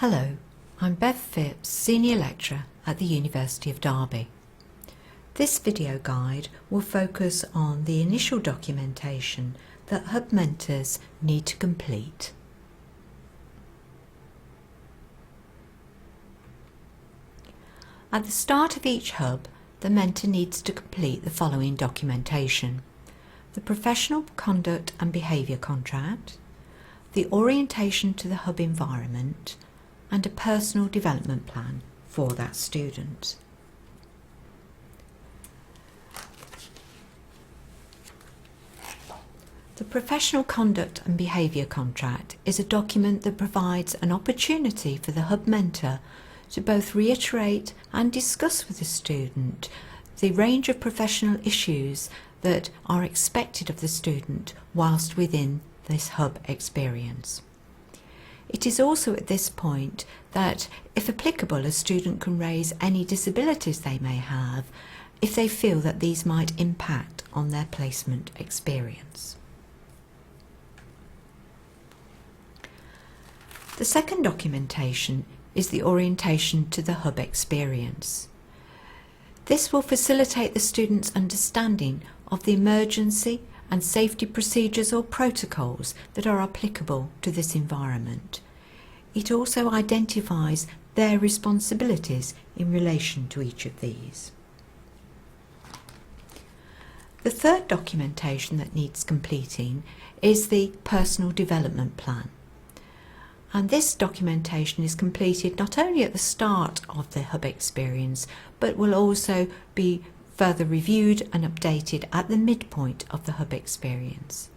Hello, I'm Bev Phipps, Senior Lecturer at the University of Derby. This video guide will focus on the initial documentation that Hub mentors need to complete. At the start of each Hub, the mentor needs to complete the following documentation: the Professional Conduct and Behaviour Contract, the orientation to the Hub environment, and a personal development plan for that student. The Professional Conduct and Behaviour Contract is a document that provides an opportunity for the Hub mentor to both reiterate and discuss with the student the range of professional issues that are expected of the student whilst within this Hub experience. It is also at this point that, if applicable, a student can raise any disabilities they may have if they feel that these might impact on their placement experience. The second documentation is the orientation to the Hub experience. This will facilitate the student's understanding of the emergency and safety procedures or protocols that are applicable to this environment. It also identifies their responsibilities in relation to each of these. The third documentation that needs completing is the Personal Development Plan. And this documentation is completed not only at the start of the Hub experience, but will also be further reviewed and updated at the midpoint of the Hub experience.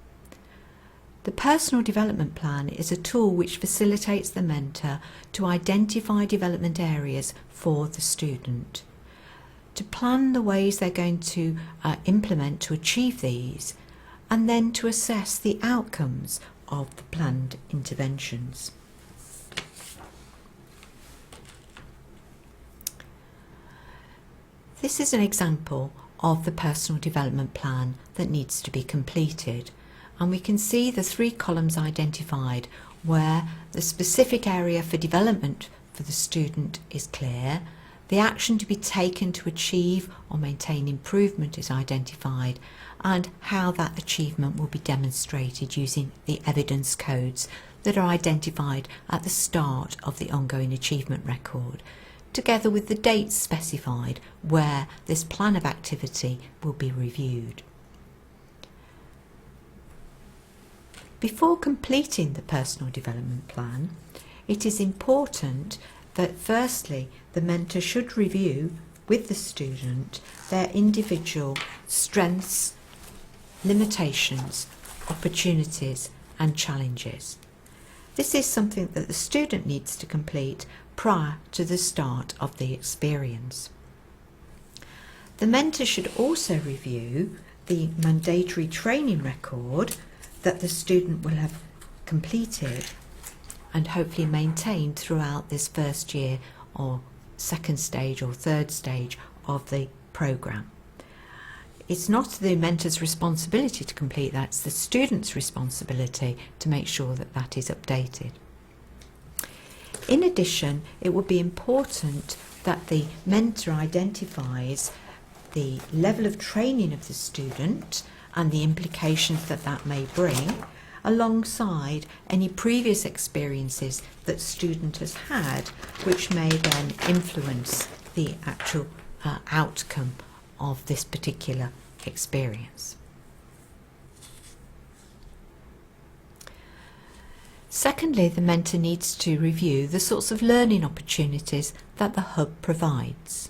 The Personal Development Plan is a tool which facilitates the mentor to identify development areas for the student, to plan the ways they're going to implement to achieve these, and then to assess the outcomes of the planned interventions. This is an example of the Personal Development Plan that needs to be completed, and we can see the 3 columns identified where the specific area for development for the student is clear, the action to be taken to achieve or maintain improvement is identified, and how that achievement will be demonstrated using the evidence codes that are identified at the start of the ongoing achievement record, together with the dates specified where this plan of activity will be reviewed. Before completing the Personal Development Plan, it is important that firstly the mentor should review with the student their individual strengths, limitations, opportunities and challenges. This is something that the student needs to complete prior to the start of the experience. The mentor should also review the mandatory training record that the student will have completed and hopefully maintained throughout this first year or second stage or third stage of the programme. It's not the mentor's responsibility to complete that, it's the student's responsibility to make sure that that is updated. In addition, it would be important that the mentor identifies the level of training of the student and the implications that that may bring, alongside any previous experiences that student has had, which may then influence the actual outcome of this particular experience. Secondly, the mentor needs to review the sorts of learning opportunities that the Hub provides.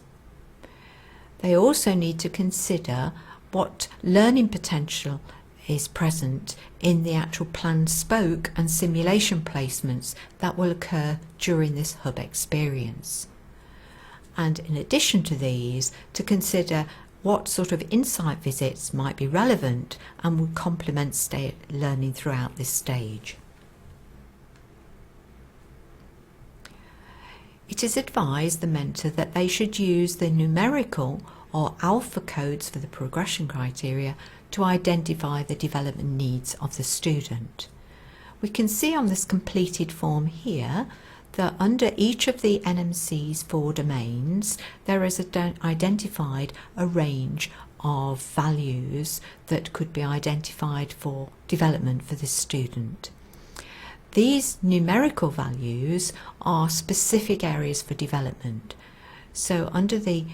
They also need to consider what learning potential is present in the actual planned spoke and simulation placements that will occur during this Hub experience. And in addition to these, to consider what sort of insight visits might be relevant and will complement learning throughout this stage. It is advised the mentor that they should use the numerical or alpha codes for the progression criteria to identify the development needs of the student. We can see on this completed form here that under each of the NMC's 4 domains, there is identified a range of values that could be identified for development for this student. These numerical values are specific areas for development. So under the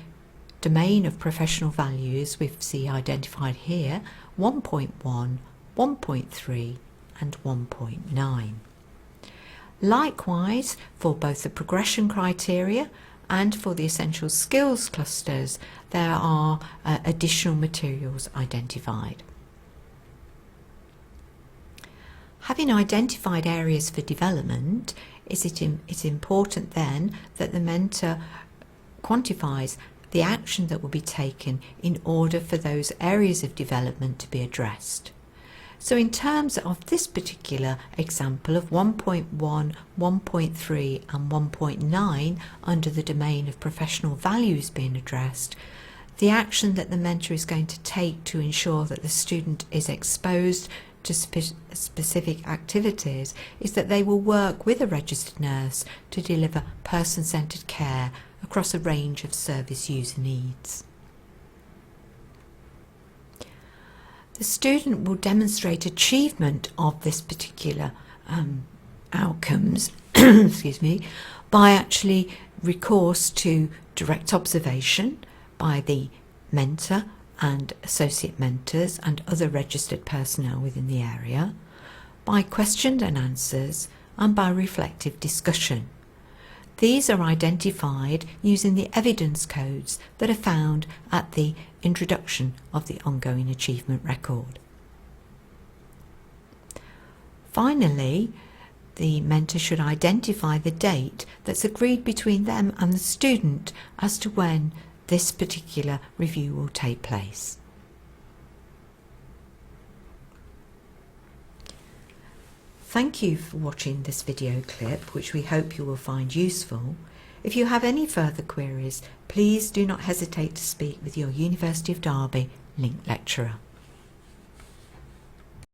domain of professional values, we see identified here 1.1, 1.3 and 1.9. Likewise, for both the progression criteria and for the essential skills clusters, there are additional materials identified. Having identified areas for development, it's important then that the mentor quantifies the action that will be taken in order for those areas of development to be addressed. So in terms of this particular example of 1.1, 1.3 and 1.9 under the domain of professional values being addressed, the action that the mentor is going to take to ensure that the student is exposed to specific activities is that they will work with a registered nurse to deliver person-centred care across a range of service user needs. The student will demonstrate achievement of this particular outcomes excuse me, by actually recourse to direct observation by the mentor and associate mentors and other registered personnel within the area, by questions and answers, and by reflective discussion. These are identified using the evidence codes that are found at the introduction of the ongoing achievement record. Finally, the mentor should identify the date that's agreed between them and the student as to when this particular review will take place. Thank you for watching this video clip, which we hope you will find useful. If you have any further queries, please do not hesitate to speak with your University of Derby Link lecturer.